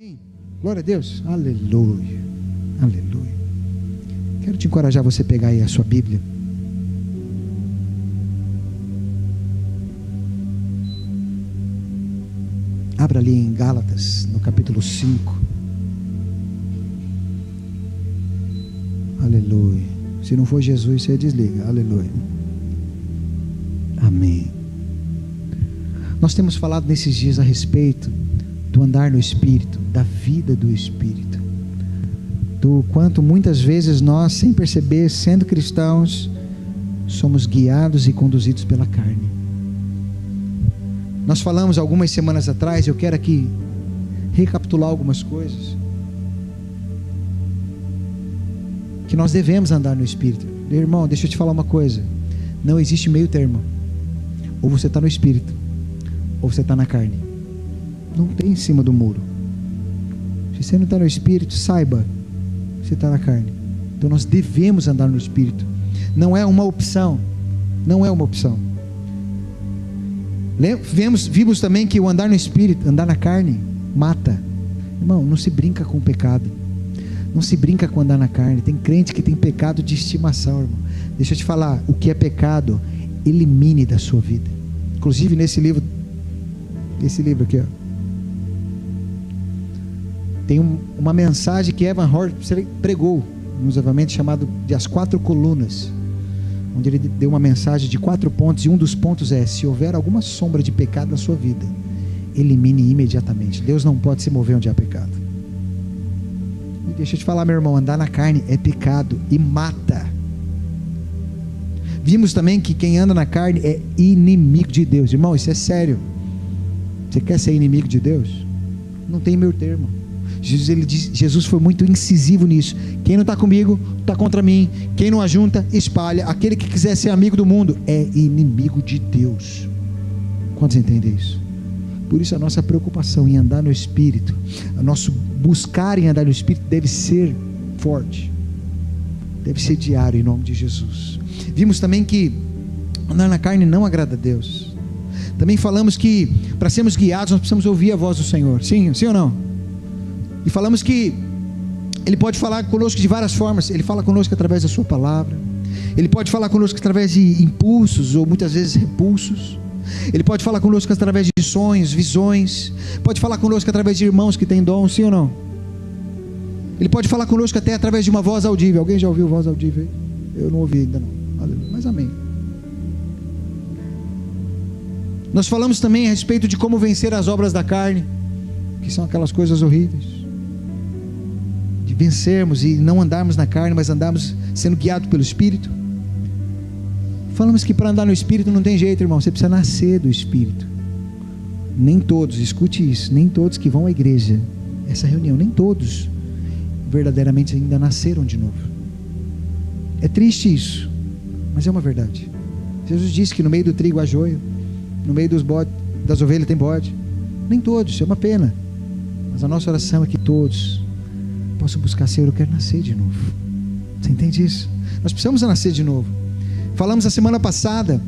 Sim. Glória a Deus. Aleluia. Aleluia. Quero te encorajar você a pegar aí a sua Bíblia. Abra ali em Gálatas, no capítulo 5. Aleluia. Se não for Jesus, você desliga. Aleluia. Amém. Nós temos falado nesses dias a respeito do andar no Espírito, da vida do Espírito, do quanto muitas vezes nós, sem perceber, sendo cristãos, somos guiados e conduzidos pela carne. Nós falamos algumas semanas atrás, eu quero aqui recapitular algumas coisas, que nós devemos andar no Espírito. Irmão, deixa eu te falar uma coisa, não existe meio termo, ou você está no Espírito, ou você está na carne. Não tem em cima do muro. Se você não está no Espírito, saiba, você está na carne. Então nós devemos andar no Espírito. Não é uma opção. Não é uma opção. Vimos também que o andar no Espírito, andar na carne, mata. Irmão, não se brinca com o pecado. Não se brinca com andar na carne. Tem crente que tem pecado de estimação, irmão. Deixa eu te falar, o que é pecado, elimine da sua vida. Inclusive nesse livro, esse livro aqui, ó, tem uma mensagem que Evan Hort pregou, novamente chamado de As 4 Colunas, onde ele deu uma mensagem de 4 pontos, e um dos pontos é: se houver alguma sombra de pecado na sua vida, elimine imediatamente. Deus não pode se mover onde há pecado. E deixa eu te falar, meu irmão, andar na carne é pecado e mata. Vimos também que quem anda na carne é inimigo de Deus. Irmão, isso é sério. Você quer ser inimigo de Deus? Não tem meio termo. Jesus foi muito incisivo nisso. Quem não está comigo, está contra mim. Quem não ajunta, espalha. Aquele que quiser ser amigo do mundo é inimigo de Deus. Quantos entendem isso? Por isso a nossa preocupação em andar no Espírito, o nosso buscar em andar no Espírito deve ser forte, deve ser diário, em nome de Jesus. Vimos também que andar na carne não agrada a Deus. Também falamos que para sermos guiados nós precisamos ouvir a voz do Senhor. Sim ou não? E falamos que Ele pode falar conosco de várias formas. Ele fala conosco através da sua palavra. Ele pode falar conosco através de impulsos, ou muitas vezes repulsos. Ele pode falar conosco através de sonhos, visões. Pode falar conosco através de irmãos que têm dom, sim ou não? Ele pode falar conosco até através de uma voz audível. Alguém já ouviu voz audível aí? Eu não ouvi ainda não. Aleluia. Mas amém. Nós falamos também a respeito de como vencer as obras da carne, que são aquelas coisas horríveis, de vencermos e não andarmos na carne, mas andarmos sendo guiados pelo Espírito. Falamos que para andar no Espírito não tem jeito, irmão, você precisa nascer do Espírito. Nem todos, escute isso, nem todos que vão à igreja, essa reunião, nem todos verdadeiramente ainda nasceram de novo. É triste isso, mas é uma verdade. Jesus disse que no meio do trigo há joio, no meio das ovelhas tem bode. Nem todos, é uma pena, mas a nossa oração é que todos possam buscar: Senhor, eu quero nascer de novo. Você entende isso? Nós precisamos nascer de novo. Falamos a semana passada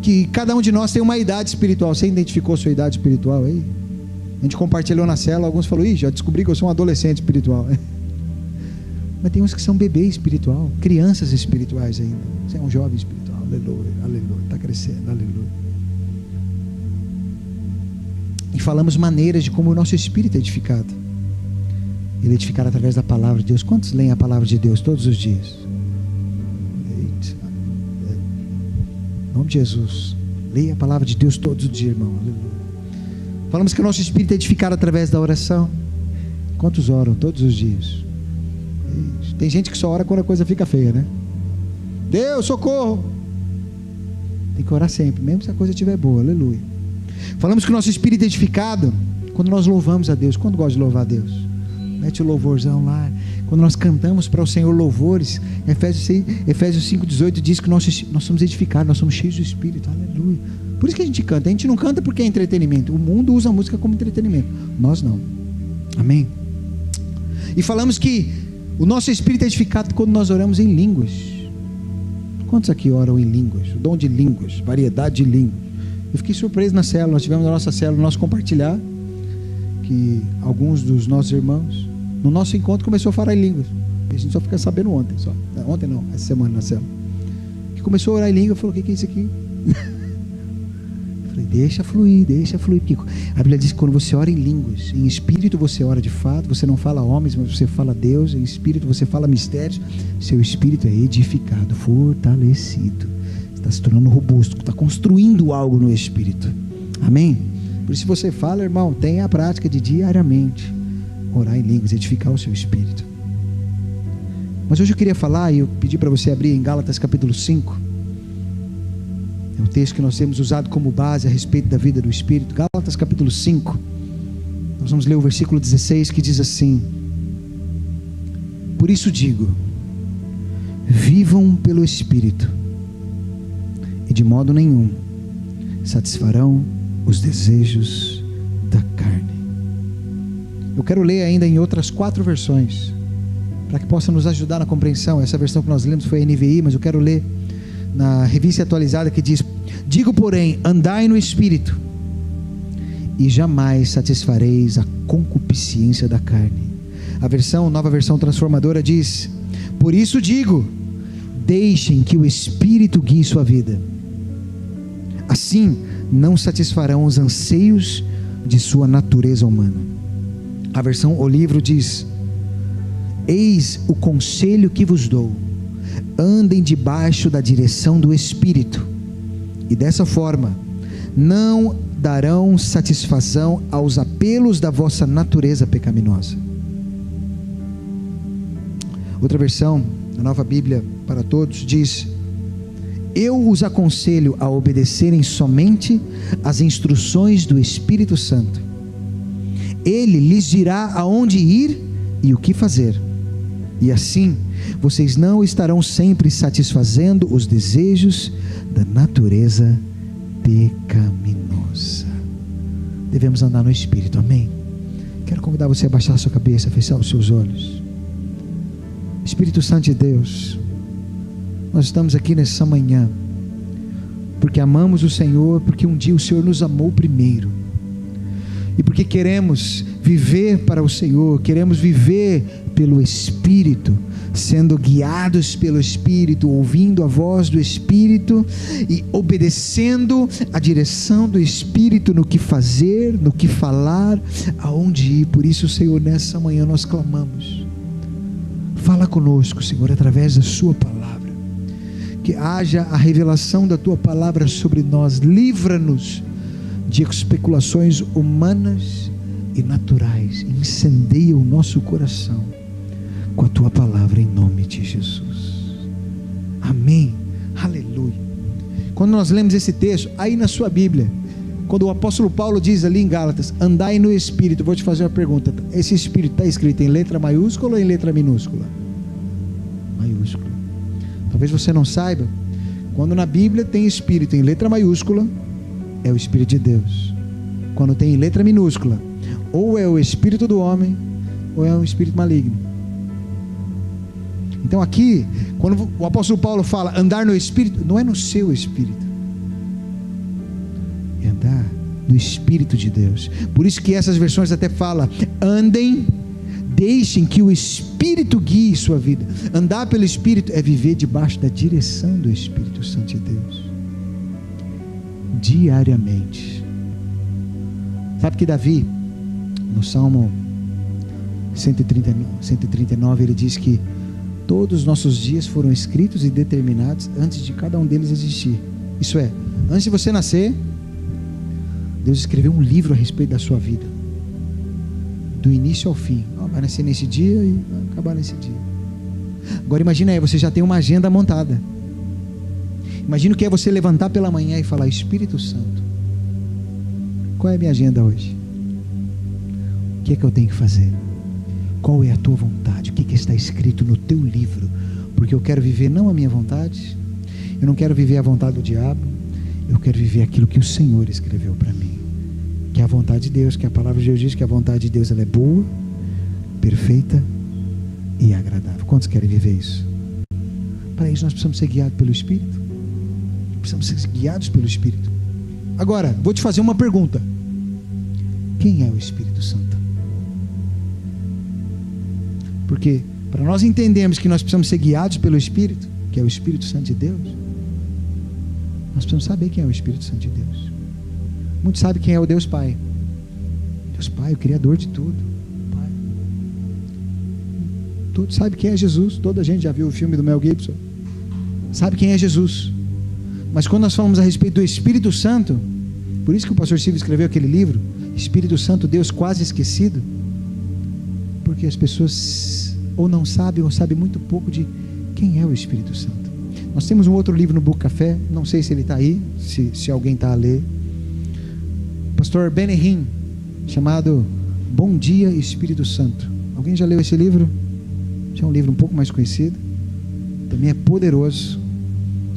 que cada um de nós tem uma idade espiritual. Você identificou a sua idade espiritual aí? A gente compartilhou na célula, alguns falaram: ih, já descobri que eu sou um adolescente espiritual. Mas tem uns que são bebê espiritual, crianças espirituais ainda. Você é um jovem espiritual, aleluia, aleluia, está crescendo, aleluia. E falamos maneiras de como o nosso espírito é edificado. Ele é edificado através da palavra de Deus. Quantos leem a palavra de Deus todos os dias? Eita. Em nome de Jesus, leia a palavra de Deus todos os dias, irmão. Falamos que o nosso espírito é edificado através da oração. Quantos oram todos os dias? Eita. Tem gente que só ora quando a coisa fica feia, né? Deus, socorro! Tem que orar sempre, mesmo se a coisa estiver boa, aleluia. Falamos que o nosso espírito é edificado quando nós louvamos a Deus. Quando gosta de louvar a Deus? Mete o louvorzão lá. Quando nós cantamos para o Senhor louvores, Efésios 5,18 diz que nós somos edificados, nós somos cheios do Espírito, aleluia. Por isso que a gente canta. A gente não canta porque é entretenimento. O mundo usa a música como entretenimento, nós não. Amém? E falamos que o nosso espírito é edificado quando nós oramos em línguas. Quantos aqui oram em línguas? O dom de línguas, variedade de línguas. Eu fiquei surpreso na célula. Nós tivemos na nossa célula, nosso compartilhar, que que alguns dos nossos irmãos, no nosso encontro, começou a falar em línguas. A gente só fica sabendo ontem, só. Ontem não, essa semana na célula. Que começou a orar em língua, falou: o que é isso aqui? Falei: deixa fluir, porque a Bíblia diz que quando você ora em línguas, em espírito você ora de fato, você não fala homens, mas você fala Deus, em espírito você fala mistérios, seu espírito é edificado, fortalecido, está se tornando robusto, está construindo algo no espírito. Amém? Por isso, se você fala, irmão, tenha a prática de diariamente orar em línguas, edificar o seu espírito. Mas hoje eu queria falar, e eu pedi para você abrir em Gálatas capítulo 5, é o texto que nós temos usado como base a respeito da vida do Espírito. Gálatas capítulo 5, nós vamos ler o versículo 16, que diz assim: por isso digo, vivam pelo Espírito, e de modo nenhum satisfarão os desejos da carne. Eu quero ler ainda em outras 4 versões, para que possa nos ajudar na compreensão. Essa versão que nós lemos foi a NVI, mas eu quero ler na Revista Atualizada, que diz: digo, porém, andai no Espírito, e jamais satisfareis a concupiscência da carne. A nova versão transformadora diz: por isso digo, deixem que o Espírito guie sua vida, assim não satisfarão os anseios de sua natureza humana. A versão O Livro diz: eis o conselho que vos dou, andem debaixo da direção do Espírito, e dessa forma não darão satisfação aos apelos da vossa natureza pecaminosa. Outra versão, a Nova Bíblia para Todos, diz: eu os aconselho a obedecerem somente às instruções do Espírito Santo. Ele lhes dirá aonde ir e o que fazer, e assim vocês não estarão sempre satisfazendo os desejos da natureza pecaminosa. Devemos andar no Espírito, amém? Quero convidar você a baixar a sua cabeça, a fechar os seus olhos. Espírito Santo de Deus, nós estamos aqui nessa manhã porque amamos o Senhor, porque um dia o Senhor nos amou primeiro, e porque queremos viver para o Senhor, queremos viver pelo Espírito, sendo guiados pelo Espírito, ouvindo a voz do Espírito e obedecendo a direção do Espírito no que fazer, no que falar, aonde ir. Por isso, Senhor, nessa manhã nós clamamos: fala conosco, Senhor, através da sua palavra, que haja a revelação da tua palavra sobre nós. Livra-nos de especulações humanas e naturais, incendeia o nosso coração com a tua palavra, em nome de Jesus, amém, aleluia. Quando nós lemos esse texto, aí na sua Bíblia, quando o apóstolo Paulo diz ali em Gálatas, andai no Espírito, vou te fazer uma pergunta: esse Espírito está escrito em letra maiúscula ou em letra minúscula? Maiúscula. Talvez você não saiba, quando na Bíblia tem Espírito em letra maiúscula, é o Espírito de Deus. Quando tem em letra minúscula, ou é o espírito do homem, ou é um espírito maligno. Então aqui, quando o apóstolo Paulo fala andar no Espírito, não é no seu espírito, é andar no Espírito de Deus. Por isso que essas versões até falam: andem, deixem que o Espírito guie sua vida. Andar pelo Espírito é viver debaixo da direção do Espírito Santo de Deus, diariamente. Sabe que Davi, no Salmo 139, ele diz que todos os nossos dias foram escritos e determinados antes de cada um deles existir. Isso é, antes de você nascer, Deus escreveu um livro a respeito da sua vida, do início ao fim. Vai nascer nesse dia e vai acabar nesse dia. Agora imagina aí, você já tem uma agenda montada. Imagina o que é você levantar pela manhã e falar: Espírito Santo, qual é a minha agenda hoje? O que é que eu tenho que fazer? Qual é a tua vontade? O que está escrito no teu livro? Porque eu quero viver não a minha vontade, eu não quero viver a vontade do diabo, eu quero viver aquilo que o Senhor escreveu para mim, que é a vontade de Deus, que a palavra de Deus diz que a vontade de Deus ela é boa, perfeita e agradável. Quantos querem viver isso? Para isso nós precisamos ser guiados pelo Espírito. Precisamos ser guiados pelo Espírito. Agora, vou te fazer uma pergunta: quem é o Espírito Santo? Porque para nós entendermos que nós precisamos ser guiados pelo Espírito, que é o Espírito Santo de Deus, nós precisamos saber quem é o Espírito Santo de Deus. Muitos sabem quem é o Deus Pai. Deus Pai, o Criador de tudo. Pai. Todos sabem quem é Jesus. Toda a gente já viu o filme do Mel Gibson. Sabe quem é Jesus. Mas quando nós falamos a respeito do Espírito Santo, por isso que o pastor Silvio escreveu aquele livro, Espírito Santo, Deus quase esquecido, porque as pessoas ou não sabem ou sabem muito pouco de quem é o Espírito Santo. Nós temos um outro livro no Book Café, não sei se ele está aí, se alguém está a ler, pastor Benny Hinn, chamado Bom Dia Espírito Santo. Alguém já leu esse livro? Já é um livro um pouco mais conhecido, também é poderoso.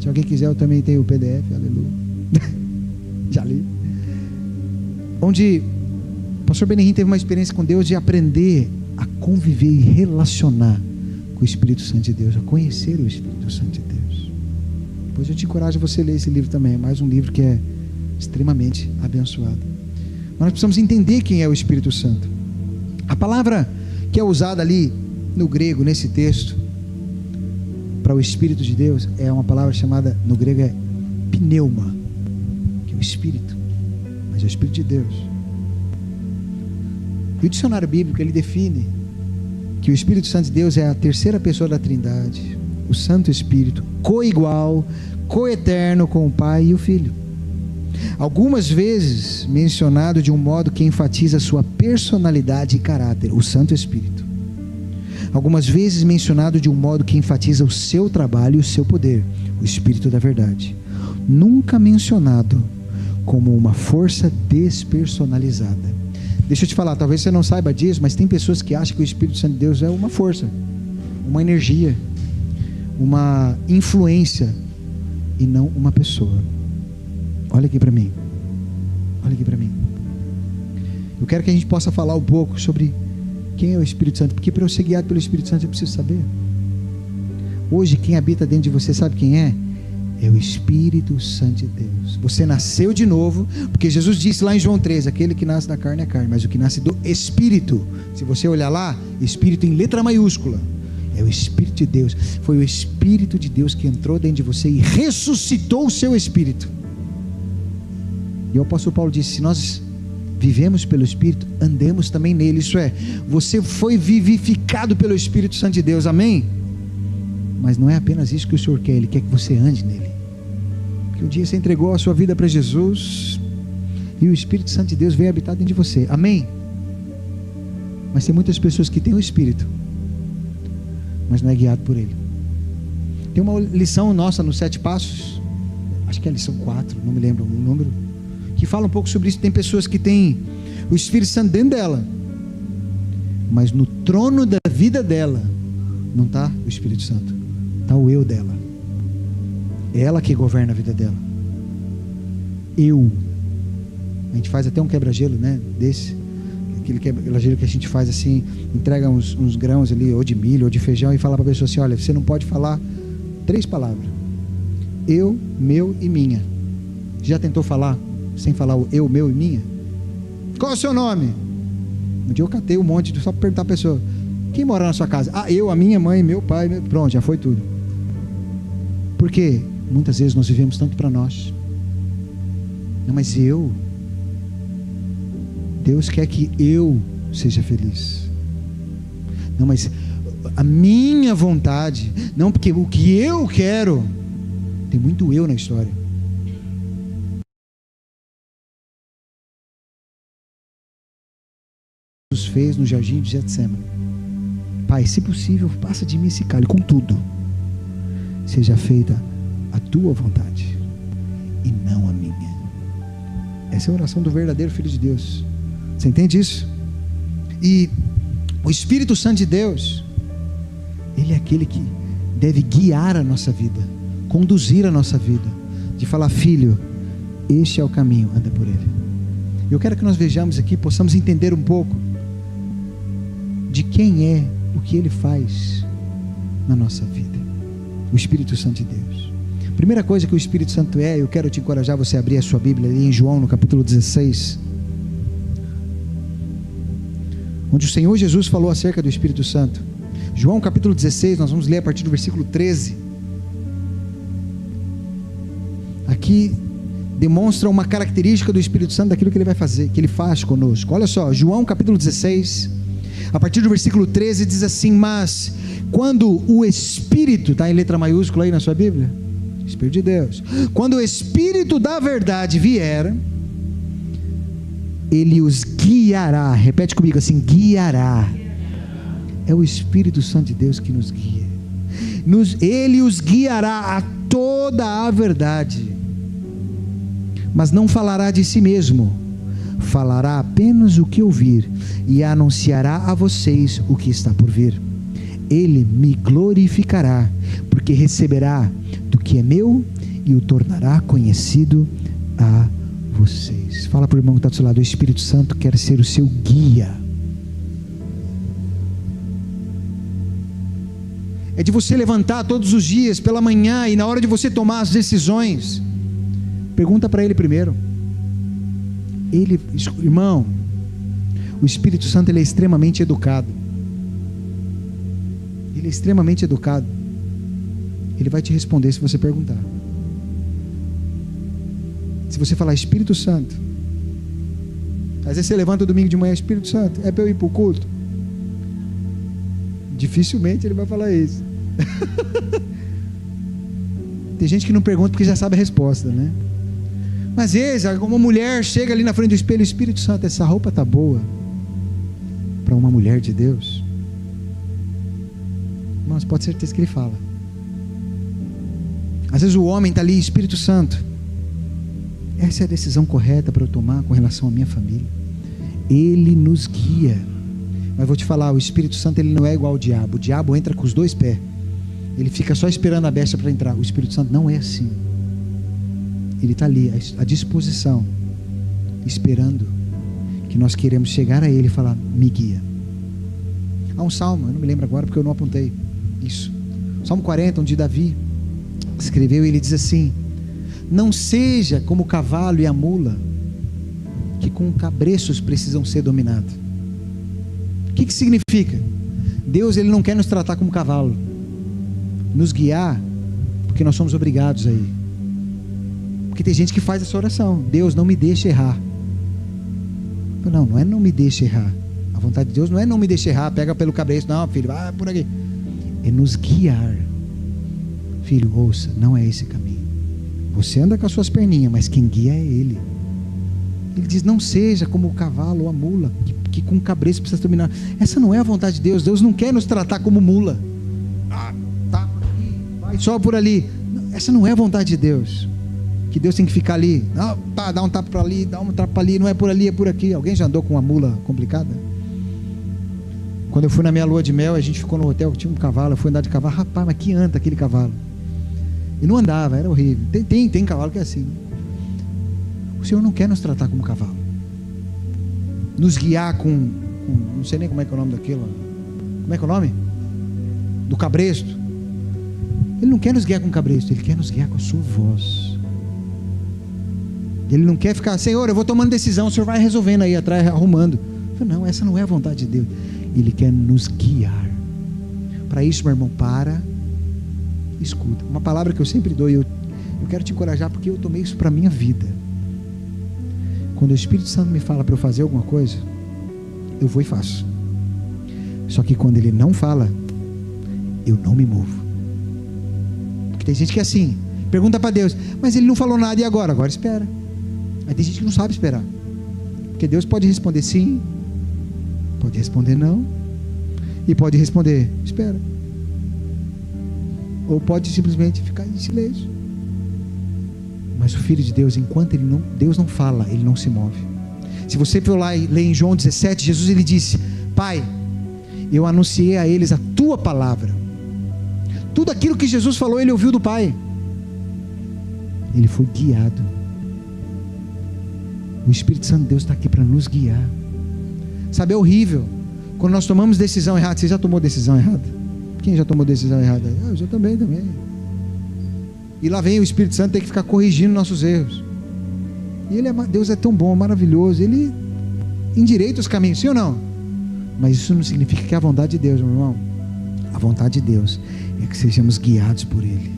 Se alguém quiser, eu também tenho o PDF, aleluia. Já li. Onde o pastor Benny Hinn teve uma experiência com Deus de aprender a conviver e relacionar com o Espírito Santo de Deus, a conhecer o Espírito Santo de Deus. Depois eu te encorajo a você ler esse livro também, é mais um livro que é extremamente abençoado. Mas nós precisamos entender quem é o Espírito Santo. A palavra que é usada ali no grego, nesse texto, para o Espírito de Deus, é uma palavra chamada, no grego é pneuma, que é o Espírito, mas é o Espírito de Deus. E o dicionário bíblico, ele define que o Espírito Santo de Deus é a terceira pessoa da Trindade, o Santo Espírito, coigual, coeterno com o Pai e o Filho. Algumas vezes mencionado de um modo que enfatiza sua personalidade e caráter, o Santo Espírito. Algumas vezes mencionado de um modo que enfatiza o seu trabalho e o seu poder, o Espírito da verdade. Nunca mencionado como uma força despersonalizada. Deixa eu te falar, talvez você não saiba disso, mas tem pessoas que acham que o Espírito Santo de Deus é uma força, uma energia, uma influência, e não uma pessoa. Olha aqui para mim. Olha aqui para mim. Eu quero que a gente possa falar um pouco sobre quem é o Espírito Santo, porque para eu ser guiado pelo Espírito Santo eu preciso saber. Hoje quem habita dentro de você, sabe quem é? É o Espírito Santo de Deus. Você nasceu de novo, porque Jesus disse lá em João 13, aquele que nasce da carne é carne, mas o que nasce do Espírito, se você olhar lá, Espírito em letra maiúscula, é o Espírito de Deus. Foi o Espírito de Deus que entrou dentro de você e ressuscitou o seu espírito. E o apóstolo Paulo disse, se nós vivemos pelo Espírito, andemos também nele. Isso é, você foi vivificado pelo Espírito Santo de Deus, amém? Mas não é apenas isso que o Senhor quer, Ele quer que você ande nele. Porque um dia você entregou a sua vida para Jesus e o Espírito Santo de Deus veio habitar dentro de você, amém? Mas tem muitas pessoas que têm o Espírito, mas não é guiado por Ele. Tem uma lição nossa nos 7 passos, acho que é a lição 4, não me lembro o número, que fala um pouco sobre isso. Tem pessoas que têm o Espírito Santo dentro dela, mas no trono da vida dela não está o Espírito Santo, está o eu dela. É ela que governa a vida dela. Eu. A gente faz até um quebra-gelo, né? Desse, aquele quebra-gelo que a gente faz assim, entrega uns grãos ali, ou de milho, ou de feijão, e fala para a pessoa assim, olha, você não pode falar 3 palavras: eu, meu e minha. Já tentou falar sem falar o eu, meu e minha? Qual é o seu nome? Um dia eu catei um monte, só para perguntar a pessoa, quem mora na sua casa? Ah, eu, a minha mãe, meu pai, pronto, já foi tudo. Porque muitas vezes nós vivemos tanto para nós. Não, mas Deus quer que eu seja feliz. Não, mas a minha vontade, não, porque o que eu quero, tem muito eu na história. Jesus fez no jardim de Getsemane: Pai, se possível, passa de mim esse cálice, contudo, seja feita a tua vontade e não a minha. Essa é a oração do verdadeiro Filho de Deus. Você entende isso? E o Espírito Santo de Deus, Ele é aquele que deve guiar a nossa vida, conduzir a nossa vida, de falar, filho, este é o caminho, anda por ele. Eu quero que nós vejamos aqui, possamos entender um pouco de quem é, o que Ele faz na nossa vida. O Espírito Santo de Deus. Primeira coisa que o Espírito Santo é, eu quero te encorajar você a abrir a sua Bíblia ali em João, no capítulo 16, onde o Senhor Jesus falou acerca do Espírito Santo. João capítulo 16, nós vamos ler a partir do versículo 13. Aqui demonstra uma característica do Espírito Santo daquilo que ele vai fazer, que ele faz conosco. Olha só, João capítulo 16, a partir do versículo 13 diz assim: mas quando o Espírito, está em letra maiúscula aí na sua Bíblia, Espírito de Deus, quando o Espírito da verdade vier, ele os guiará. Repete comigo assim: guiará. É o Espírito Santo de Deus que nos guia. Ele os guiará a toda a verdade, mas não falará de si mesmo, falará apenas o que ouvir, e anunciará a vocês o que está por vir. Ele me glorificará, porque receberá do que é meu e o tornará conhecido a vocês. Fala para o irmão que está do seu lado: o Espírito Santo quer ser o seu guia. É de você levantar todos os dias pela manhã e na hora de você tomar as decisões, pergunta para ele primeiro. Irmão, o Espírito Santo, ele é extremamente educado. Ele é extremamente educado. Ele vai te responder se você perguntar. Se você falar: Espírito Santo, às vezes você levanta domingo de manhã: Espírito Santo, é para eu ir para o culto? Dificilmente ele vai falar isso. Tem gente que não pergunta porque já sabe a resposta, né? Mas às vezes uma mulher chega ali na frente do espelho: Espírito Santo, essa roupa está boa para uma mulher de Deus? Irmãos, pode ter certeza que ele fala. Às vezes o homem está ali: Espírito Santo, essa é a decisão correta para eu tomar com relação à minha família. Ele nos guia. Mas vou te falar, o Espírito Santo, ele não é igual ao diabo. O diabo entra com os dois pés, ele fica só esperando a besta para entrar. O Espírito Santo não é assim. Ele está ali à disposição, esperando que nós queremos chegar a ele e falar: me guia. Há um salmo, eu não me lembro agora porque eu não apontei isso, Salmo 40, onde Davi escreveu, e ele diz assim: não seja como o cavalo e a mula, que com cabreços precisam ser dominados. O que significa? Deus, ele não quer nos tratar como cavalo, nos guiar, porque nós somos obrigados a ir. Porque tem gente que faz essa oração: Deus, não me deixe errar. Não é não me deixe errar. A vontade de Deus não é não me deixe errar, pega pelo cabreço, não, filho, vai por aqui. É nos guiar. Filho, ouça, não é esse caminho. Você anda com as suas perninhas, mas quem guia é Ele. Ele diz: não seja como o cavalo ou a mula, que com o cabreço precisa dominar. Essa não é a vontade de Deus. Deus não quer nos tratar como mula. Tá aqui, vai só por ali. Essa não é a vontade de Deus. Que Deus tem que ficar ali, dá um tapa para ali, dá um tapa para ali, não é por ali, é por aqui. Alguém já andou com uma mula complicada? Quando eu fui na minha lua de mel, a gente ficou no hotel que tinha um cavalo, eu fui andar de cavalo. Rapaz, mas que anda aquele cavalo? E não andava, era horrível. Tem cavalo que é assim. O Senhor não quer nos tratar como cavalo, nos guiar com não sei nem como é que é o nome daquilo. Como é que é o nome? Do cabresto. Ele não quer nos guiar com cabresto, Ele quer nos guiar com a sua voz. Ele não quer ficar: Senhor, eu vou tomando decisão, o Senhor vai resolvendo aí atrás, arrumando. Não, essa não é a vontade de Deus. Ele quer nos guiar. Para isso, meu irmão, escuta. Uma palavra que eu sempre dou, e eu quero te encorajar, porque eu tomei isso para a minha vida. Quando o Espírito Santo me fala para eu fazer alguma coisa, eu vou e faço. Só que quando Ele não fala, eu não me movo. Porque tem gente que é assim, pergunta para Deus: mas Ele não falou nada, e agora? Agora espera. Aí tem gente que não sabe esperar, porque Deus pode responder sim, pode responder não, e pode responder espera, ou pode simplesmente ficar em silêncio. Mas o Filho de Deus, enquanto Deus não fala, Ele não se move. Se você for lá e ler em João 17, Jesus, ele disse: Pai, eu anunciei a eles a tua palavra. Tudo aquilo que Jesus falou, ele ouviu do Pai. Ele foi guiado. O Espírito Santo de Deus está aqui para nos guiar. Sabe, é horrível quando nós tomamos decisão errada. Você já tomou decisão errada? Quem já tomou decisão errada? Eu já também. E lá vem o Espírito Santo ter que ficar corrigindo nossos erros. E Deus é tão bom, maravilhoso. Ele endireita os caminhos, sim ou não? Mas isso não significa que é a vontade de Deus, meu irmão. A vontade de Deus é que sejamos guiados por Ele,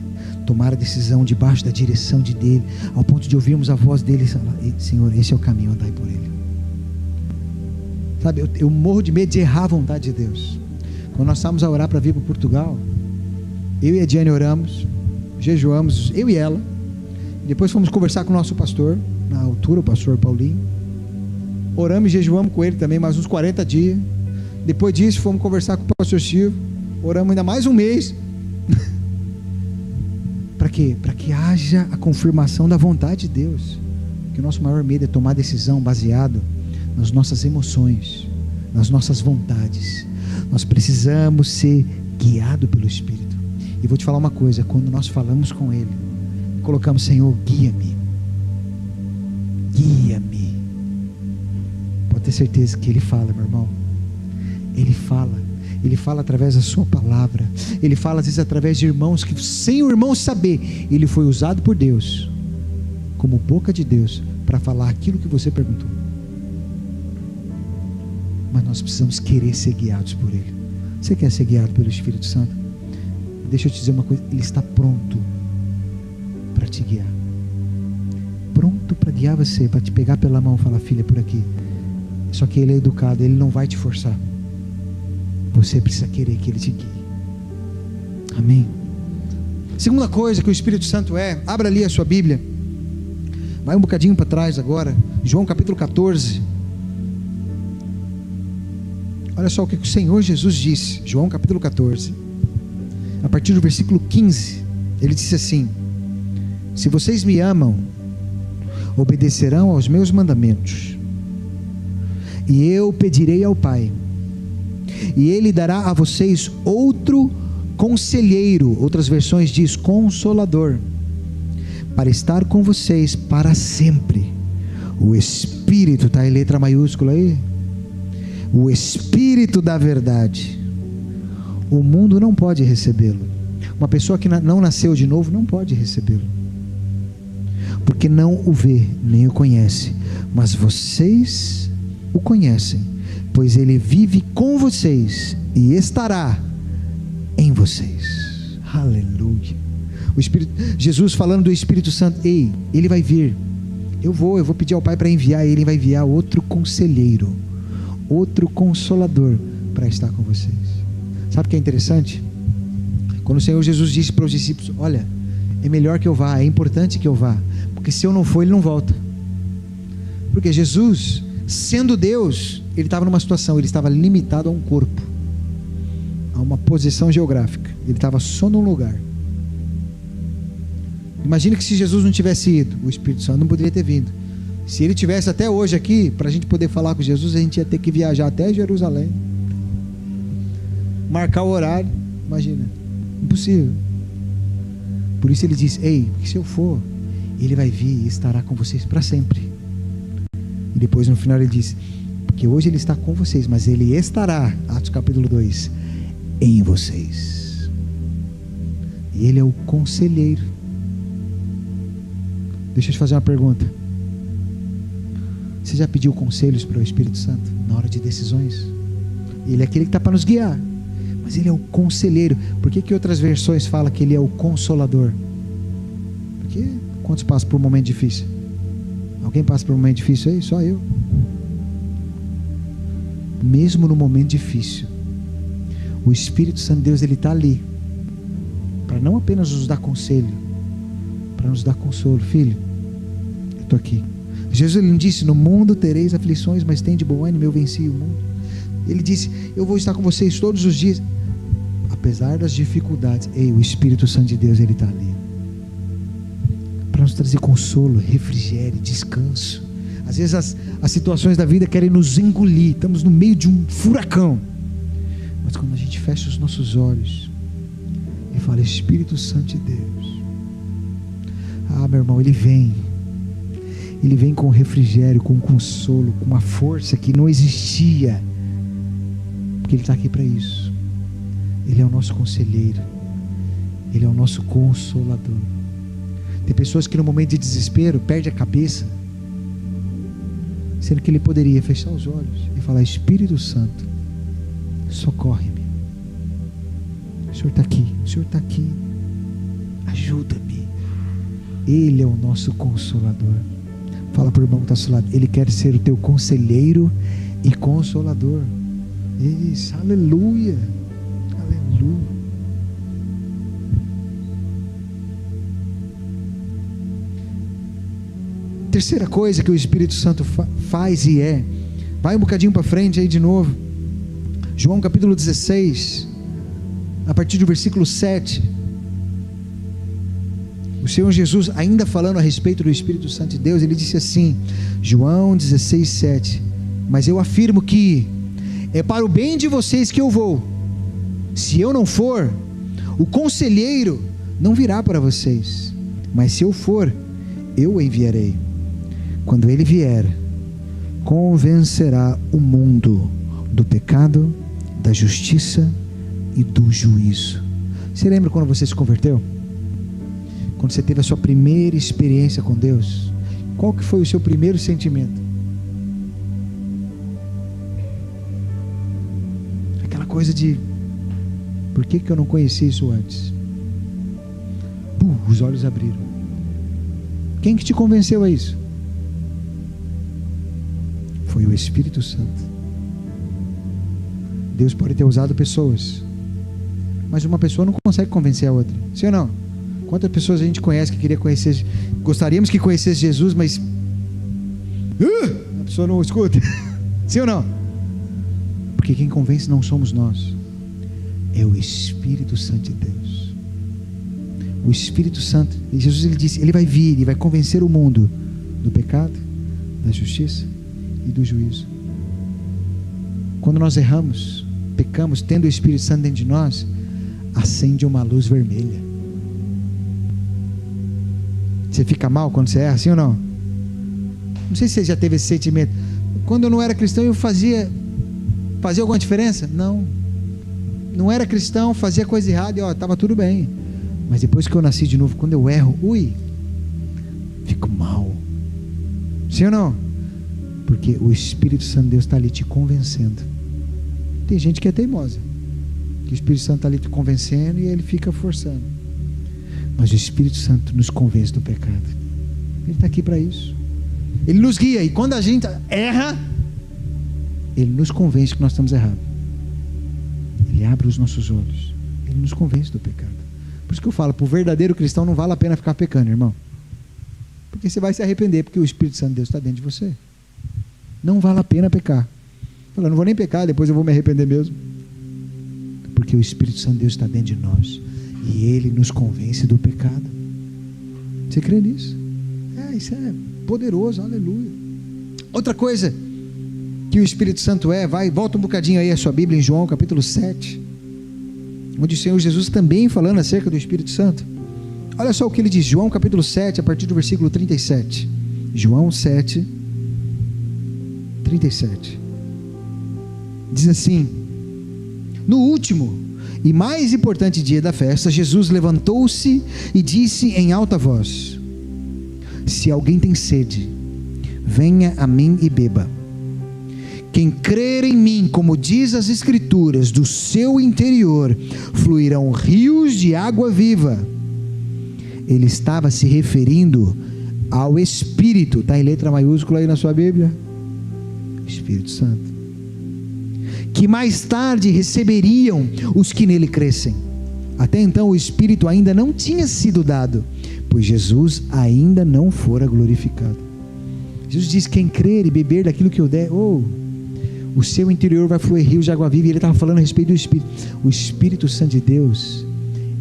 tomar a decisão debaixo da direção dele, ao ponto de ouvirmos a voz dele e falar: Senhor, esse é o caminho, andai por ele. Sabe, eu morro de medo de errar a vontade de Deus. Quando nós estávamos a orar para vir para Portugal, eu e a Diane oramos, jejuamos, eu e ela, depois fomos conversar com o nosso pastor, na altura, o pastor Paulinho, oramos e jejuamos com ele também mais uns 40 dias, depois disso fomos conversar com o pastor Silvio, oramos ainda mais um mês, para quê? Para que haja a confirmação da vontade de Deus, que o nosso maior medo é tomar decisão baseado nas nossas emoções, nas nossas vontades. Nós precisamos ser guiados pelo Espírito. E vou te falar uma coisa: quando nós falamos com Ele, colocamos: Senhor, guia-me, guia-me, pode ter certeza que Ele fala, meu irmão. Ele fala através da sua palavra. Ele fala às vezes através de irmãos que, sem o irmão saber, ele foi usado por Deus como boca de Deus para falar aquilo que você perguntou. Mas nós precisamos querer ser guiados por Ele. Você quer ser guiado pelo Espírito Santo? Deixa eu te dizer uma coisa: Ele está pronto para te guiar, pronto para guiar você, para te pegar pela mão e falar: filha, por aqui. Só que Ele é educado, Ele não vai te forçar. Você precisa querer que Ele te guie. Amém? Segunda coisa que o Espírito Santo é, abra ali a sua Bíblia, vai um bocadinho para trás agora, João capítulo 14. Olha só o que o Senhor Jesus disse, João capítulo 14, a partir do versículo 15, Ele disse assim: se vocês me amam, obedecerão aos meus mandamentos, e eu pedirei ao Pai, e Ele dará a vocês outro conselheiro, outras versões diz consolador, para estar com vocês para sempre. O Espírito, está em letra maiúscula aí, o Espírito da verdade. O mundo não pode recebê-lo. Uma pessoa que não nasceu de novo não pode recebê-lo, porque não o vê nem o conhece, mas vocês o conhecem, pois Ele vive com vocês e estará em vocês. Aleluia. O Espírito, Jesus falando do Espírito Santo: ei, Ele vai vir, eu vou pedir ao Pai para enviar. Ele vai enviar outro conselheiro, outro consolador para estar com vocês. Sabe o que é interessante? Quando o Senhor Jesus disse para os discípulos: olha, é melhor que eu vá, é importante que eu vá, porque se eu não for, Ele não volta. Porque Jesus, sendo Deus, Ele estava numa situação, Ele estava limitado a um corpo, a uma posição geográfica. Ele estava só num lugar. Imagina que se Jesus não tivesse ido, o Espírito Santo não poderia ter vindo. Se Ele tivesse até hoje aqui, para a gente poder falar com Jesus, a gente ia ter que viajar até Jerusalém, marcar o horário. Imagina, impossível. Por isso Ele diz: ei, se eu for, Ele vai vir e estará com vocês para sempre. E depois no final Ele diz: porque hoje Ele está com vocês, mas Ele estará, Atos capítulo 2, em vocês. E Ele é o conselheiro. Deixa eu te fazer uma pergunta: você já pediu conselhos para o Espírito Santo na hora de decisões? Ele é aquele que está para nos guiar, mas Ele é o conselheiro. Por que outras versões falam que Ele é o consolador? Porque quantos passam por um momento difícil? Alguém passa por um momento difícil aí? Só eu. Mesmo no momento difícil, o Espírito Santo de Deus, Ele está ali para não apenas nos dar conselho, para nos dar consolo. Filho, eu estou aqui. Jesus, Ele não disse: no mundo tereis aflições, mas tem de bom ânimo, eu venci o mundo. Ele disse: eu vou estar com vocês todos os dias, apesar das dificuldades. Ei, o Espírito Santo de Deus, Ele está ali para nos trazer consolo, refrigério, descanso. Às vezes as situações da vida querem nos engolir, estamos no meio de um furacão, mas quando a gente fecha os nossos olhos e fala: Espírito Santo de Deus, meu irmão, Ele vem com refrigério, com consolo, com uma força que não existia, porque Ele está aqui para isso. Ele é o nosso conselheiro, Ele é o nosso consolador. Tem pessoas que no momento de desespero perdem a cabeça, sendo que Ele poderia fechar os olhos e falar: Espírito Santo, socorre-me. Senhor está aqui, o Senhor está aqui. Ajuda-me. Ele é o nosso consolador. Fala para o irmão que está ao seu lado. Ele quer ser o teu conselheiro e consolador. Isso, aleluia. Aleluia. Terceira coisa que o Espírito Santo faz e é. Vai um bocadinho para frente aí de novo. João capítulo 16, a partir do versículo 7. O Senhor Jesus, ainda falando a respeito do Espírito Santo de Deus, ele disse assim, João 16, 7: mas eu afirmo que é para o bem de vocês que eu vou. Se eu não for, o conselheiro não virá para vocês, mas se eu for, eu o enviarei. Quando ele vier, convencerá o mundo do pecado, da justiça e do juízo. Você lembra quando você se converteu? Quando você teve a sua primeira experiência com Deus, qual que foi o seu primeiro sentimento? Aquela coisa de, por que eu não conhecia isso antes? Os olhos abriram. Quem que te convenceu a isso? Foi o Espírito Santo. Deus pode ter usado pessoas, mas uma pessoa não consegue convencer a outra, sim ou não? Quantas pessoas a gente conhece que queria conhecer, gostaríamos que conhecesse Jesus, mas a pessoa não escuta, sim ou não? Porque quem convence não somos nós, é o Espírito Santo de Deus. O Espírito Santo, e Jesus, ele disse, ele vai vir, ele vai convencer o mundo do pecado, da justiça e do juízo. Quando nós erramos, pecamos, tendo o Espírito Santo dentro de nós, acende uma luz vermelha. Você fica mal quando você erra, sim ou não? Não sei se você já teve esse sentimento. Quando eu não era cristão, eu fazia alguma diferença? Não era cristão, fazia coisa errada e estava tudo bem. Mas depois que eu nasci de novo, quando eu erro, fico mal, sim ou não? Porque o Espírito Santo de Deus está ali te convencendo. Tem gente que é teimosa, que o Espírito Santo está ali te convencendo e ele fica forçando. Mas o Espírito Santo nos convence do pecado. Ele está aqui para isso. Ele nos guia, e quando a gente erra, ele nos convence que nós estamos errados. Ele abre os nossos olhos, ele nos convence do pecado. Por isso que eu falo, para o verdadeiro cristão não vale a pena ficar pecando, irmão, porque você vai se arrepender, porque o Espírito Santo de Deus está dentro de você. Não vale a pena pecar. Fala, não vou nem pecar, depois eu vou me arrepender mesmo. Porque o Espírito Santo de Deus está dentro de nós, e ele nos convence do pecado. Você crê nisso? Isso é poderoso, aleluia. Outra coisa que o Espírito Santo volta um bocadinho aí a sua Bíblia em João capítulo 7, onde o Senhor Jesus também falando acerca do Espírito Santo. Olha só o que ele diz, João capítulo 7, a partir do versículo 37. João 7, 37. Diz assim: no último e mais importante dia da festa, Jesus levantou-se e disse em alta voz: se alguém tem sede, venha a mim e beba. Quem crer em mim, como diz as Escrituras, do seu interior fluirão rios de água viva. Ele estava se referindo ao Espírito, está em letra maiúscula aí na sua Bíblia, Espírito Santo, que mais tarde receberiam os que nele crescem. Até então o Espírito ainda não tinha sido dado, pois Jesus ainda não fora glorificado. Jesus diz: quem crer e beber daquilo que eu der, o seu interior vai fluir rios de água viva. E ele estava falando a respeito do Espírito. O Espírito Santo de Deus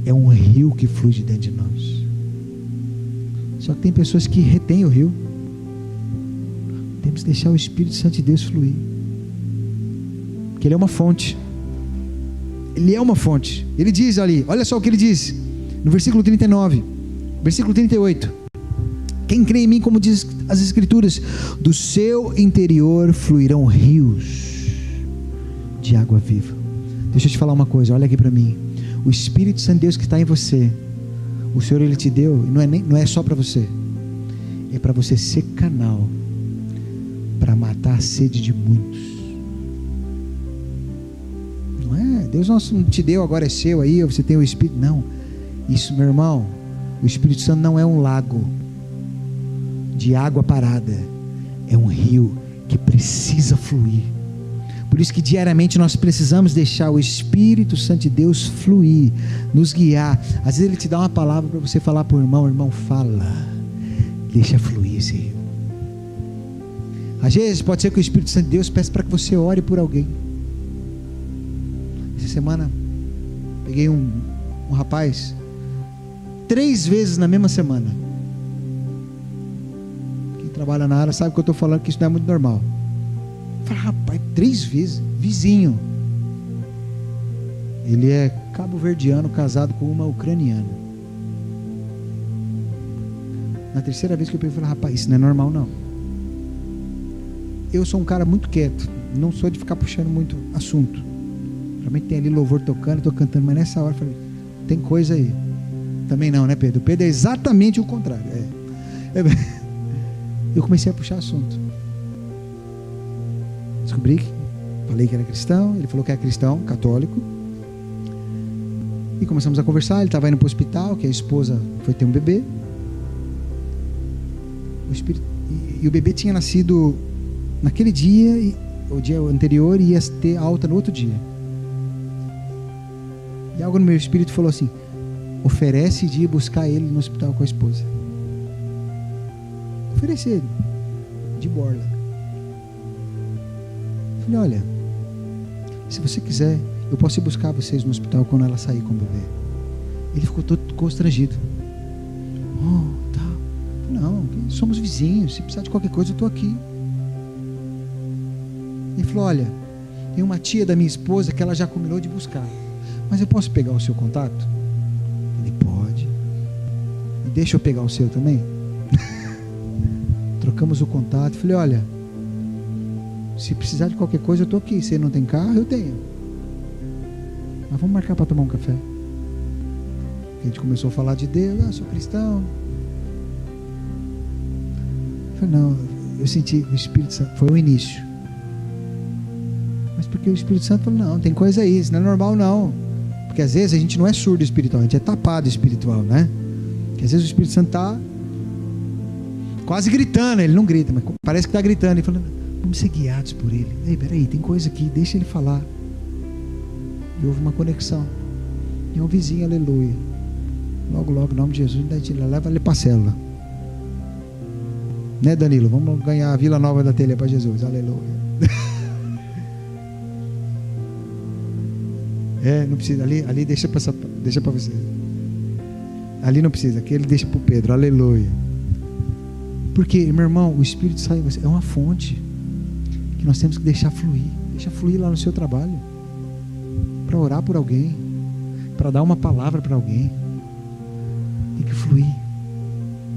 é um rio que flui de dentro de nós. Só que tem pessoas que retêm o rio. Temos que deixar o Espírito Santo de Deus fluir, porque ele é uma fonte. Ele é uma fonte. Ele diz ali, olha só o que ele diz no versículo 39, versículo 38: quem crê em mim, como diz as Escrituras, do seu interior fluirão rios de água viva. Deixa eu te falar uma coisa, olha aqui para mim. O Espírito Santo de Deus que está em você, o Senhor, ele te deu, não é só para você, é para você ser canal para matar a sede de muitos. Não é? Deus não te deu, agora é seu aí, você tem o Espírito. Não, isso, meu irmão, o Espírito Santo não é um lago de água parada, é um rio que precisa fluir. Por isso que diariamente nós precisamos deixar o Espírito Santo de Deus fluir, nos guiar. Às vezes Ele te dá uma palavra para você falar para o irmão: irmão, fala, deixa fluir esse rio. Às vezes pode ser que o Espírito Santo de Deus peça para que você ore por alguém. Essa semana peguei um rapaz 3 vezes na mesma semana. Quem trabalha na área sabe que eu estou falando, que isso não é muito normal. Eu falei: rapaz, 3 vezes, vizinho. Ele é cabo-verdiano, casado com uma ucraniana. Na 3ª vez que eu peguei, eu falei: rapaz, isso não é normal não. Eu sou um cara muito quieto, não sou de ficar puxando muito assunto. Realmente tem ali louvor tocando, estou cantando, mas nessa hora eu falei: tem coisa aí. Também não, né, Pedro? Pedro é exatamente o contrário. Eu comecei a puxar assunto. Descobri que falei que era cristão, ele falou que era cristão, católico. E começamos a conversar. Ele estava indo para o hospital, que a esposa foi ter um bebê. E o bebê tinha nascido naquele dia, o dia anterior, e ia ter alta no outro dia. E algo no meu espírito falou assim: oferece de ir buscar ele no hospital com a esposa. Ofereci ele, de borla. Falei: olha, se você quiser, eu posso ir buscar vocês no hospital quando ela sair com o bebê. Ele ficou todo constrangido. Tá. Não, somos vizinhos, se precisar de qualquer coisa eu estou aqui. Ele falou: olha, tem uma tia da minha esposa que ela já combinou de buscar, mas eu posso pegar o seu contato? Ele: pode. E deixa eu pegar o seu também? Trocamos o contato. Falei: olha, se precisar de qualquer coisa eu estou aqui. Se não tem carro, eu tenho, mas vamos marcar para tomar um café. A gente começou a falar de Deus. Sou cristão. Eu falei: não, eu senti o Espírito Santo. Foi o início. Mas porque o Espírito Santo falou: não, tem coisa aí, isso não é normal não. Porque às vezes a gente não é surdo espiritual, a gente é tapado espiritual, né? Porque às vezes o Espírito Santo está quase gritando. Ele não grita, mas parece que está gritando. Ele falando: vamos ser guiados por ele. Ei, peraí, tem coisa aqui, deixa ele falar. E houve uma conexão. E é um vizinho, aleluia. Logo, logo, em nome de Jesus, leva ele para a célula. Né, Danilo? Vamos ganhar a Vila Nova da Telha para Jesus, aleluia. Não precisa, ali deixa para você. Ali não precisa, aqui ele deixa para o Pedro, aleluia. Porque, meu irmão, o Espírito sai, é uma fonte que nós temos que deixar fluir. Deixa fluir lá no seu trabalho, para orar por alguém, para dar uma palavra para alguém. Tem que fluir.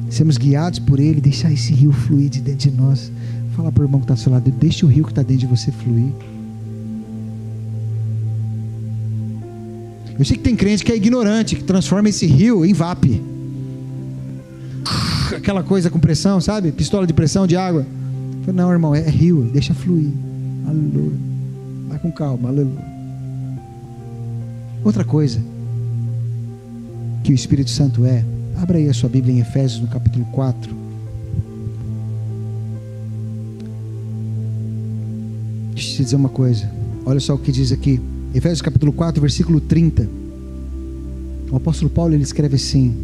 Sermos guiados por Ele, deixar esse rio fluir de dentro de nós. Fala para o irmão que está ao seu lado: deixa o rio que está dentro de você fluir. Eu sei que tem crente que é ignorante, que transforma esse rio em vape. Aquela coisa com pressão, sabe? Pistola de pressão de água. Eu falei: não, irmão, é rio, deixa fluir. Aleluia. Vai com calma, aleluia. Outra coisa que o Espírito Santo é, abra aí a sua Bíblia em Efésios, no capítulo 4. Deixa eu te dizer uma coisa. Olha só o que diz aqui. Efésios capítulo 4, versículo 30. O apóstolo Paulo, ele escreve assim: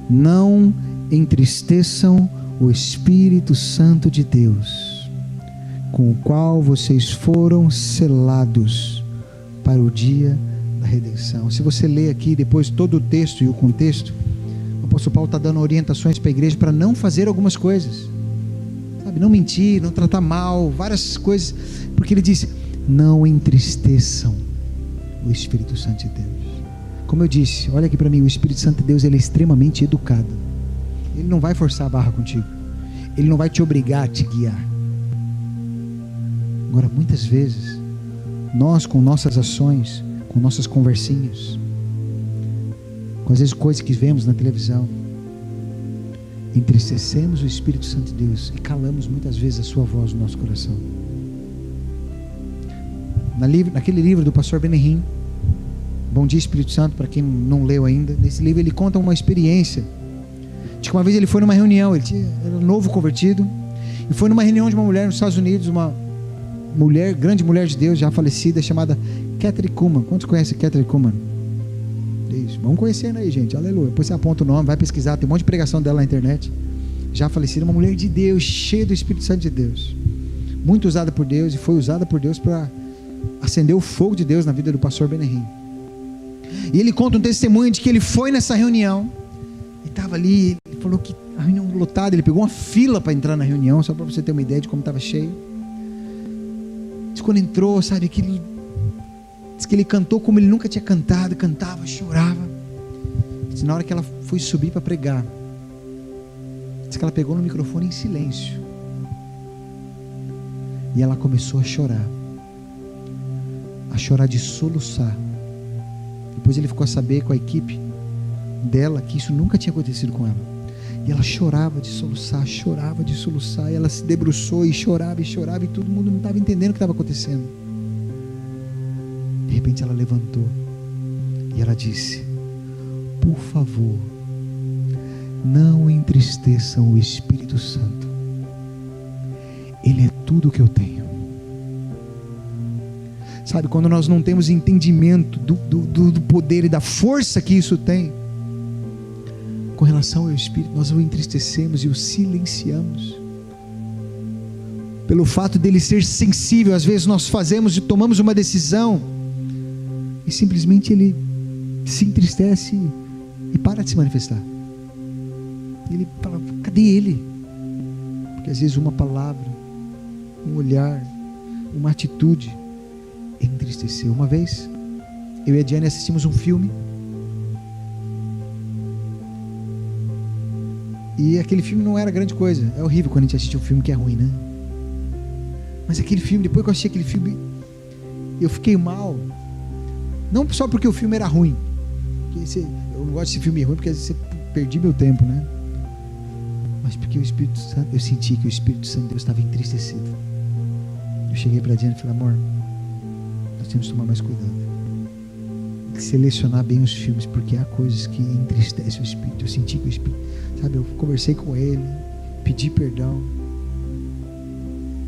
não entristeçam o Espírito Santo de Deus, com o qual vocês foram selados para o dia da redenção. Se você ler aqui depois todo o texto e o contexto, o apóstolo Paulo está dando orientações para a igreja para não fazer algumas coisas, sabe? Não mentir, não tratar mal, várias coisas, porque ele diz: não entristeçam o Espírito Santo de Deus. Como eu disse, olha aqui para mim, o Espírito Santo de Deus, ele é extremamente educado. Ele não vai forçar a barra contigo, ele não vai te obrigar a te guiar. Agora, muitas vezes nós, com nossas ações, com nossas conversinhas, com às vezes coisas que vemos na televisão, entristecemos o Espírito Santo de Deus e calamos muitas vezes a sua voz no nosso coração. naquele livro do pastor Benihim, Bom Dia Espírito Santo, para quem não leu ainda, nesse livro ele conta uma experiência de que uma vez ele foi numa reunião, era novo convertido, e foi numa reunião de uma mulher nos Estados Unidos, uma mulher, grande mulher de Deus, já falecida, chamada Kathryn Kuhlman. Quantos conhecem Kathryn Kuhlman? Isso, vamos conhecendo aí, gente, aleluia. Depois você aponta o nome, vai pesquisar, tem um monte de pregação dela na internet. Já falecida, uma mulher de Deus, cheia do Espírito Santo de Deus, muito usada por Deus, e foi usada por Deus para acender o fogo de Deus na vida do pastor Benihim. E ele conta um testemunho de que ele foi nessa reunião, e estava ali, ele falou que a reunião lotada, ele pegou uma fila para entrar na reunião, só para você ter uma ideia de como estava cheio. Diz que quando entrou, sabe, diz que ele cantou como ele nunca tinha cantado, cantava, chorava. Diz que na hora que ela foi subir para pregar, diz que ela pegou no microfone em silêncio, e ela começou a chorar de soluçar. Depois ele ficou a saber com a equipe dela que isso nunca tinha acontecido com ela, e ela chorava de soluçar, e ela se debruçou e chorava, e todo mundo não estava entendendo o que estava acontecendo. De repente ela levantou e ela disse: por favor, não entristeçam o Espírito Santo, Ele é tudo o que eu tenho. Sabe, quando nós não temos entendimento do poder e da força que isso tem com relação ao Espírito, nós o entristecemos e o silenciamos. Pelo fato dele ser sensível, às vezes nós fazemos e tomamos uma decisão e simplesmente ele se entristece e para de se manifestar. Ele fala: cadê ele? Porque às vezes uma palavra, um olhar, uma atitude entristeceu. Uma vez eu e a Diane assistimos um filme, e aquele filme não era grande coisa. É horrível quando a gente assiste um filme que é ruim, né? Mas aquele filme, depois que eu assisti aquele filme, eu fiquei mal. Não só porque o filme era ruim, eu não gosto desse filme ruim, porque às vezes você perdi meu tempo, né? Mas porque o Espírito Santo, eu senti que o Espírito Santo de Deus estava entristecido. Eu cheguei para a Diane e falei: amor, nós temos que tomar mais cuidado, selecionar bem os filmes, porque há coisas que entristecem o Espírito. Eu senti que o Espírito, sabe, eu conversei com ele, pedi perdão,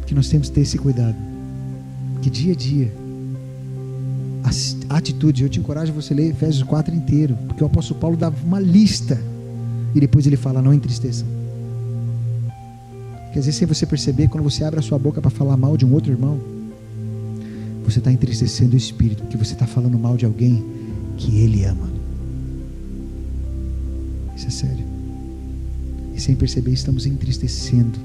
que nós temos que ter esse cuidado, que dia a dia a atitude, eu te encorajo a você ler Efésios 4 inteiro, porque o apóstolo Paulo dava uma lista, e depois ele fala: não entristeçam. Porque às vezes, sem você perceber, quando você abre a sua boca para falar mal de um outro irmão, você está entristecendo o Espírito, porque você está falando mal de alguém que Ele ama. Isso é sério. E sem perceber, estamos entristecendo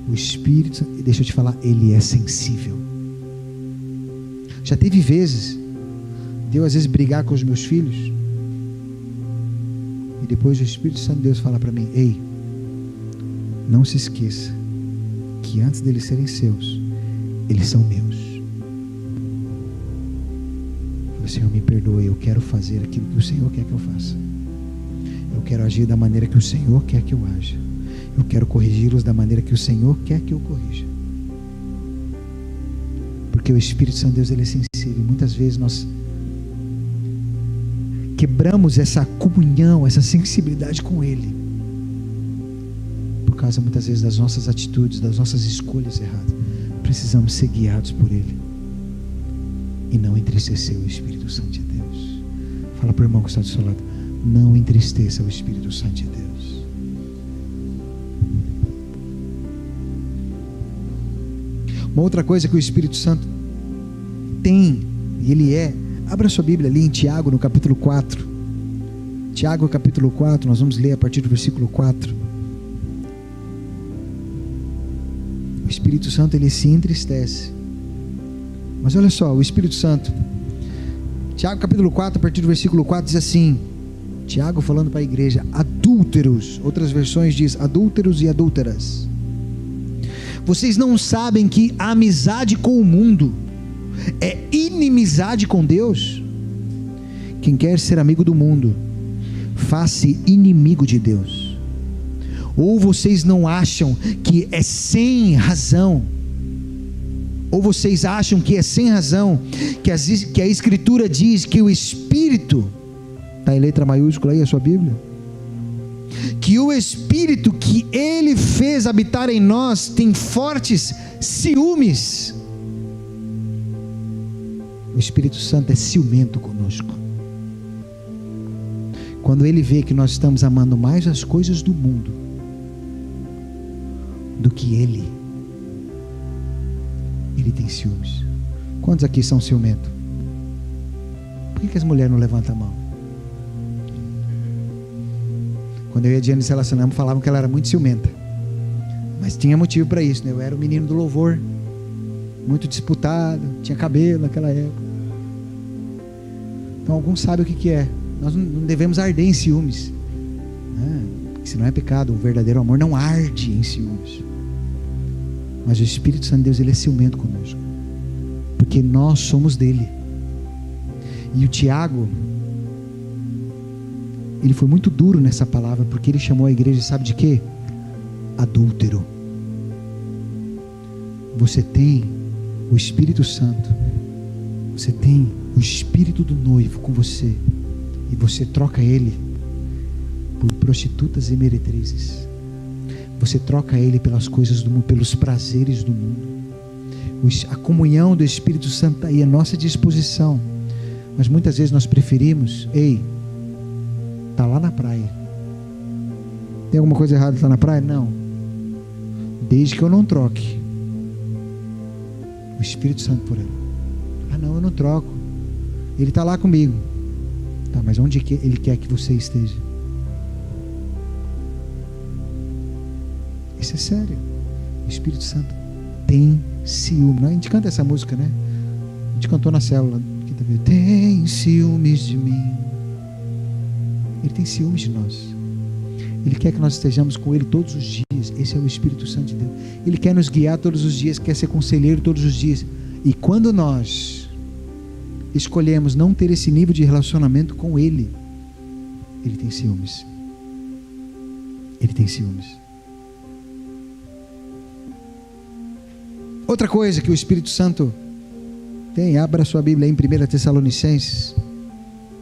o Espírito. E deixa eu te falar, Ele é sensível. Já teve vezes de eu às vezes brigar com os meus filhos, e depois o Espírito Santo de Deus fala para mim: ei, não se esqueça que antes deles serem seus, eles são meus. O Senhor, me perdoe, eu quero fazer aquilo que o Senhor quer que eu faça. Eu quero agir da maneira que o Senhor quer que eu haja. Eu quero corrigi-los da maneira que o Senhor quer que eu corrija. Porque o Espírito Santo de Deus, Ele é sensível, e muitas vezes nós quebramos essa comunhão, essa sensibilidade com Ele, por causa muitas vezes das nossas atitudes, das nossas escolhas erradas. Precisamos ser guiados por Ele e não entristecer o Espírito Santo de Deus. Fala para o irmão que está do seu lado: não entristeça o Espírito Santo de Deus. Uma outra coisa que o Espírito Santo tem, e Ele é, abra sua Bíblia ali em Tiago, no capítulo 4. Tiago, capítulo 4, nós vamos ler a partir do versículo 4. O Espírito Santo, ele se entristece. Mas olha só, o Espírito Santo, Tiago capítulo 4, a partir do versículo 4, diz assim, Tiago falando para a igreja: adúlteros, outras versões diz adúlteros e adúlteras, vocês não sabem que a amizade com o mundo é inimizade com Deus? Quem quer ser amigo do mundo, faz-se inimigo de Deus. Ou vocês não acham que é sem razão Ou vocês acham que é sem razão que a Escritura diz que o Espírito, está em letra maiúscula aí a sua Bíblia, que o Espírito que Ele fez habitar em nós tem fortes ciúmes? O Espírito Santo é ciumento conosco. Quando Ele vê que nós estamos amando mais as coisas do mundo do que Ele tem ciúmes. Quantos aqui são ciumentos? Por que as mulheres não levantam a mão? Quando eu e a Diane se relacionamos, falavam que ela era muito ciumenta, mas tinha motivo para isso, né? Eu era o menino do louvor, muito disputado, tinha cabelo naquela época. Então alguns sabem o que é. Nós não devemos arder em ciúmes, né? Porque senão é pecado. O verdadeiro amor não arde em ciúmes. Mas o Espírito Santo de Deus, Ele é ciumento conosco, porque nós somos dele. E o Tiago, ele foi muito duro nessa palavra, porque ele chamou a igreja, sabe de quê? Adúltero. Você tem o Espírito Santo, você tem o Espírito do noivo com você, e você troca ele por prostitutas e meretrizes. Você troca ele pelas coisas do mundo, pelos prazeres do mundo. A comunhão do Espírito Santo está aí à nossa disposição, mas muitas vezes nós preferimos, está lá na praia. Tem alguma coisa errada lá na praia? Não. Desde que eu não troque o Espírito Santo por ele. Não, eu não troco. Ele está lá comigo. Tá, mas onde Ele quer que você esteja? Isso é sério. O Espírito Santo tem ciúme. A gente canta essa música, né? A gente cantou na célula. Tem ciúmes de mim. Ele tem ciúmes de nós. Ele quer que nós estejamos com Ele todos os dias. Esse é o Espírito Santo de Deus. Ele quer nos guiar todos os dias, quer ser conselheiro todos os dias. E quando nós escolhemos não ter esse nível de relacionamento com Ele, Ele tem ciúmes. Ele tem ciúmes. Outra coisa que o Espírito Santo tem, abra sua Bíblia aí em 1 Tessalonicenses,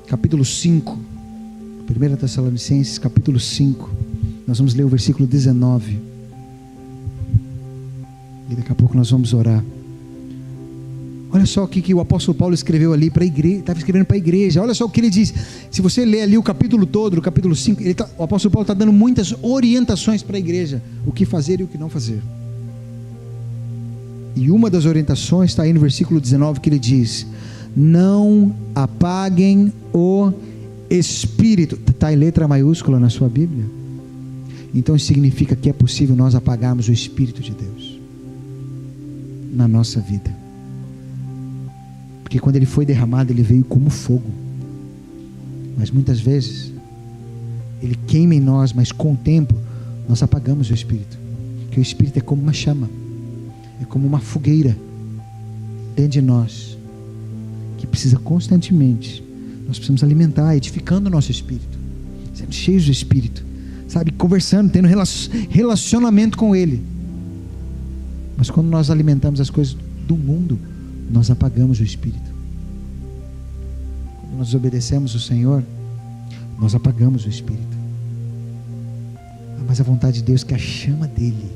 capítulo 5. 1 Tessalonicenses, capítulo 5. Nós vamos ler o versículo 19. E daqui a pouco nós vamos orar. Olha só o que o apóstolo Paulo escreveu ali para a igreja. Estava escrevendo para a igreja. Olha só o que ele diz. Se você ler ali o capítulo todo, no capítulo 5, o apóstolo Paulo está dando muitas orientações para a igreja. O que fazer e o que não fazer. E uma das orientações está aí no versículo 19, que ele diz: não apaguem o Espírito. Está em letra maiúscula na sua Bíblia? Então isso significa que é possível nós apagarmos o Espírito de Deus na nossa vida. Porque quando Ele foi derramado, Ele veio como fogo. Mas muitas vezes Ele queima em nós, mas com o tempo nós apagamos o Espírito. Porque o Espírito é como uma chama, é como uma fogueira dentro de nós, que precisa constantemente, nós precisamos alimentar, edificando o nosso espírito, sendo cheios do Espírito, sabe, conversando, tendo relacionamento com Ele. Mas quando nós alimentamos as coisas do mundo, nós apagamos o Espírito. Quando nós obedecemos o Senhor, nós apagamos o Espírito. Mas a vontade de Deus é que a chama dEle,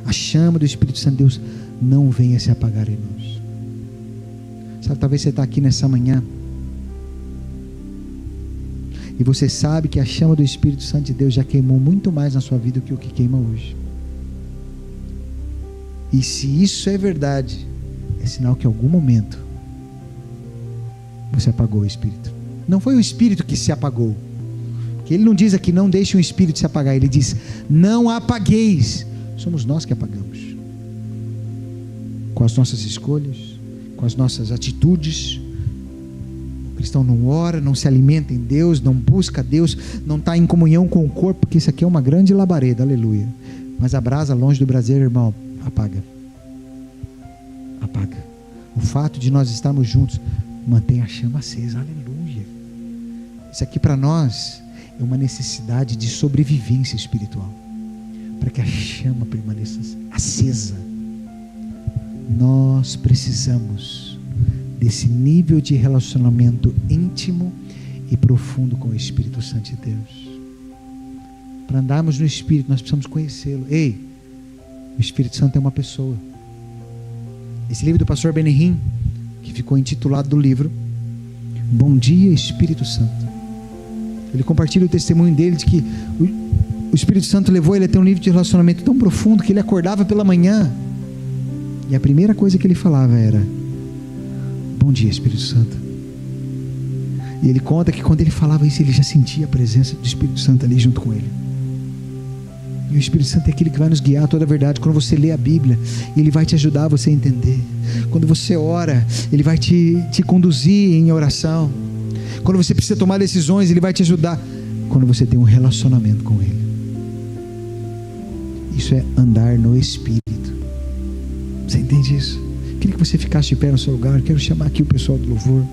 a chama do Espírito Santo de Deus, não venha se apagar em nós. Sabe, talvez você está aqui nessa manhã e você sabe que a chama do Espírito Santo de Deus já queimou muito mais na sua vida do que o que queima hoje. E se isso é verdade, é sinal que em algum momento você apagou o Espírito. Não foi o Espírito que se apagou, porque Ele não diz aqui, não deixe o Espírito se apagar. Ele diz, não apagueis. Somos nós que apagamos, com as nossas escolhas, com as nossas atitudes. O cristão não ora, não se alimenta em Deus, não busca Deus, não está em comunhão com o corpo, porque isso aqui é uma grande labareda, aleluia. Mas a brasa longe do braseiro, irmão, apaga. Apaga. O fato de nós estarmos juntos mantém a chama acesa, aleluia. Isso aqui para nós é uma necessidade de sobrevivência espiritual, para que a chama permaneça acesa. Nós precisamos desse nível de relacionamento íntimo e profundo com o Espírito Santo de Deus. Para andarmos no Espírito, nós precisamos conhecê-lo. Ei, o Espírito Santo é uma pessoa. Esse livro do pastor Benihim, que ficou intitulado do livro Bom Dia Espírito Santo, ele compartilha o testemunho dele de que o Espírito Santo levou ele a ter um nível de relacionamento tão profundo que ele acordava pela manhã e a primeira coisa que ele falava era: bom dia, Espírito Santo. E ele conta que quando ele falava isso, ele já sentia a presença do Espírito Santo ali junto com ele. E o Espírito Santo é aquele que vai nos guiar a toda a verdade. Quando você lê a Bíblia, ele vai te ajudar a você a entender. Quando você ora, ele vai te conduzir em oração. Quando você precisa tomar decisões, ele vai te ajudar. Quando você tem um relacionamento com ele. Isso é andar no Espírito. Você entende isso? Queria que você ficasse de pé no seu lugar. Quero chamar aqui o pessoal do louvor.